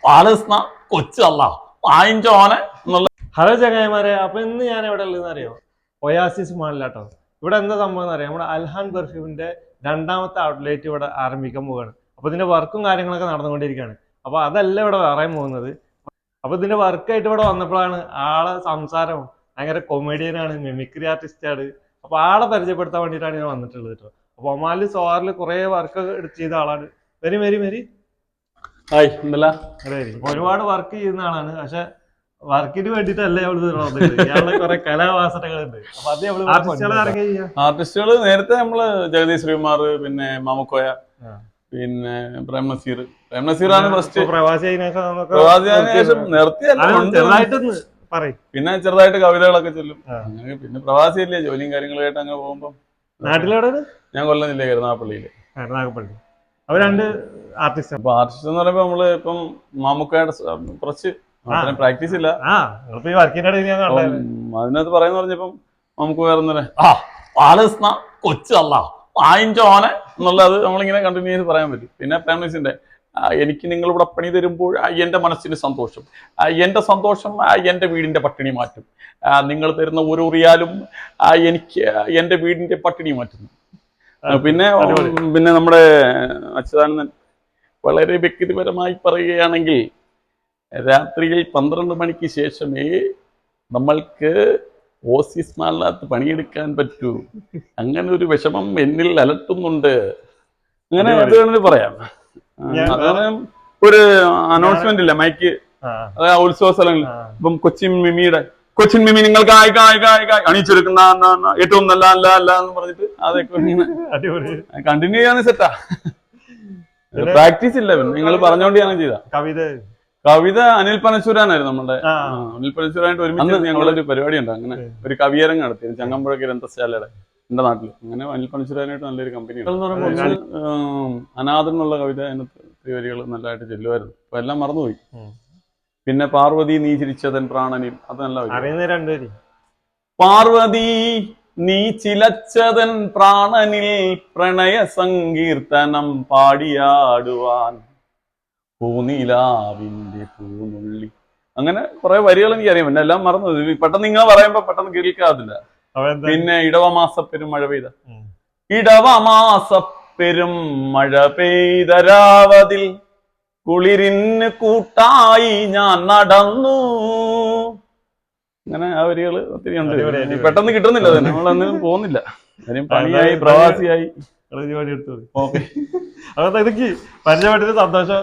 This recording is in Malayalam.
പാലസ്ന കൊച്ചല്ല വാങ്ങിച്ചോനെ എന്നുള്ള. ഹലോ ചങ്ങായിമാരെ, അപ്പൊ ഇന്ന് ഞാൻ എവിടെ ഉള്ളതെന്ന് അറിയോ? ഒയാസിസ് മാളിലാട്ടോ. ഇവിടെ എന്താ സംഭവം എന്ന് അറിയാം, നമ്മുടെ അൽഹാൻ പെർഫ്യൂമിന്റെ രണ്ടാമത്തെ ഔട്ട്ലെറ്റ് ഇവിടെ ആരംഭിക്കാൻ പോവുകയാണ്. അപ്പൊ ഇതിന്റെ വർക്കും കാര്യങ്ങളൊക്കെ നടന്നുകൊണ്ടിരിക്കുകയാണ്. അപ്പൊ അതല്ല ഇവിടെ പറയാൻ പോകുന്നത്. അപ്പൊ ഇതിന്റെ വർക്കായിട്ട് ഇവിടെ വന്നപ്പോഴാണ് ആളെ സംസാരം ഭയങ്കര കൊമേഡിയനാണ്, മിമിക്രി ആർട്ടിസ്റ്റ് ആണ്. അപ്പൊ ആളെ പരിചയപ്പെടുത്താൻ വേണ്ടിയിട്ടാണ് ഞാൻ വന്നിട്ടുള്ളത് കേട്ടോ. അപ്പൊ ഒമാനിൽ സോറിൽ കുറെ വർക്ക് ചെയ്ത ആളാണ്. വെരി വെരി വെരി ഹായ് എന്തല്ല. ഒരുപാട് വർക്ക് ചെയ്യുന്ന ആളാണ്. പക്ഷെ വർക്കിന് വേണ്ടിട്ടല്ല ഇയാളുടെ കുറെ കലാവാസനകളുണ്ട്. അപ്പൊ അത് ആർട്ടിസ്റ്റുകളെ ഇറങ്ങി ചെയ്യാം. ആർട്ടിസ്റ്റുകൾ നേരത്തെ നമ്മള് ജഗദീഷ് ശ്രീകുമാർ, പിന്നെ മാമുക്കോയ, പിന്നെ പ്രേംനസീറാണ് ഫസ്റ്റ്. പ്രവാസിയായതിനു ശേഷം നിർത്തിയല്ല, പറയും. പിന്നെ ചെറുതായിട്ട് കവിതകളൊക്കെ ചൊല്ലും. അങ്ങനെ പിന്നെ പ്രവാസിയല്ലേ, ജോലിയും കാര്യങ്ങളായിട്ട് അങ്ങനെ പോകുമ്പോ. നാട്ടിലെവിടെ? ഞാൻ കൊല്ലം ജില്ല കരുനാഗപ്പള്ളിയില്. കരുനാഗപ്പള്ളി. അവർ രണ്ട് ആർട്ടിസ്റ്റ്. അപ്പൊ ആർട്ടിസ്റ്റ് എന്ന് പറയുമ്പോ നമ്മള് ഇപ്പം മാമുക്കയുടെ കുറച്ച് പ്രാക്ടീസ് ഇല്ല. അതിനകത്ത് പറയുന്ന പറഞ്ഞപ്പം നമുക്ക് വേറെ പാലസ്ന കൊച്ചല്ല വാങ്ങിച്ചോനെ എന്നുള്ളത് നമ്മളിങ്ങനെ കണ്ടിന്യൂസ് പറയാൻ പറ്റും. പിന്നെ പ്രേംനസീറിന്റെ എനിക്ക് നിങ്ങൾ ഇവിടെ പണി തരുമ്പോൾ എൻ്റെ മനസ്സിന് സന്തോഷം, എൻ്റെ സന്തോഷം എൻ്റെ വീടിൻ്റെ പട്ടിണി മാറ്റും. നിങ്ങൾ തരുന്ന ഓരോ റിയാലും എനിക്ക് എൻ്റെ വീടിൻ്റെ പട്ടിണി മാറ്റുന്നു. പിന്നെ പിന്നെ നമ്മുടെ അച്യുതാനന്ദൻ വളരെ വ്യക്തിപരമായി പറയുകയാണെങ്കിൽ രാത്രിയിൽ 12 മണിക്ക് ശേഷമേ നമ്മൾക്ക് ഓസീസ് മാളിനകത്ത് പണിയെടുക്കാൻ പറ്റൂ. അങ്ങനെ ഒരു വിഷമം എന്നിൽ അലട്ടുന്നുണ്ട്. അങ്ങനെ അത് വേണമെങ്കിൽ പറയാം. ഒരു അനൗൺസ്മെന്റ് ഇല്ല മൈക്ക്, ഉത്സവ സ്ഥലങ്ങളിൽ. ഇപ്പം കൊച്ചിൻ മിമി നിങ്ങൾക്ക് അണിയിച്ചെടുക്കുന്ന ഏറ്റവും നല്ല അല്ല അല്ല എന്ന് പറഞ്ഞിട്ട് അതൊക്കെ കണ്ടിന്യൂ ചെയ്യാൻ സെറ്റാ. പ്രാക്ടീസ് ഇല്ല, നിങ്ങൾ പറഞ്ഞോണ്ട് ഞാൻ ചെയ്ത കവിത അനിൽ പനശൂരാനായിരുന്നു നമ്മുടെ. അനിൽ പനശൂരായിട്ട് ഒരുമിച്ച് ഞങ്ങളൊരു പരിപാടി ഉണ്ട്. അങ്ങനെ ഒരു കവിയരങ്ങ് നടത്തി ചങ്ങമ്പുഴ ഗ്രന്ഥശാലയുടെ എന്റെ നാട്ടിൽ. അങ്ങനെ അനിൽ പനശൂരാനായിട്ട് നല്ലൊരു കമ്പനി ഉണ്ട്. അനാഥൻ എന്നുള്ള കവിത അതിനകത്ത് വരികൾ നല്ലതായിട്ട് ചെല്ലുമായിരുന്നു. അപ്പൊ എല്ലാം മറന്നുപോയി. പിന്നെ പാർവതി നീ ചിരിച്ചതൻ പ്രാണനിൽ, അത് നല്ല പാർവതി നീ ചിലച്ചതൻ പ്രാണനിൽ പ്രണയ സങ്കീർത്തനം പാടിയാടുവാൻ പൂനിലാവിന്റെ പൂനുള്ളി. അങ്ങനെ കുറെ വരികൾ എനിക്കറിയാം. പിന്നെ എല്ലാം മറന്നു. പെട്ടെന്ന് ഇങ്ങനെ പറയുമ്പോ പെട്ടെന്ന് കേൾക്കാതില്ല. പിന്നെ ഇടവമാസപ്പെരും മഴ പെയ്ത ഇടവമാസപ്പെരും മഴ പെയ്തരാവതിൽ കുളിരിന് കൂട്ടായി ഞാൻ നടന്നു. അങ്ങനെ ആ വരികൾ ഒത്തിരി ഉണ്ട്. പെട്ടെന്ന് കിട്ടുന്നില്ല, തന്നെ നമ്മളൊന്നും പോകുന്നില്ല. കാര്യം പണിയായി പ്രവാസിയായി. അതൊക്കെ പരിചയപ്പെട്ടിട്ട് സന്തോഷം.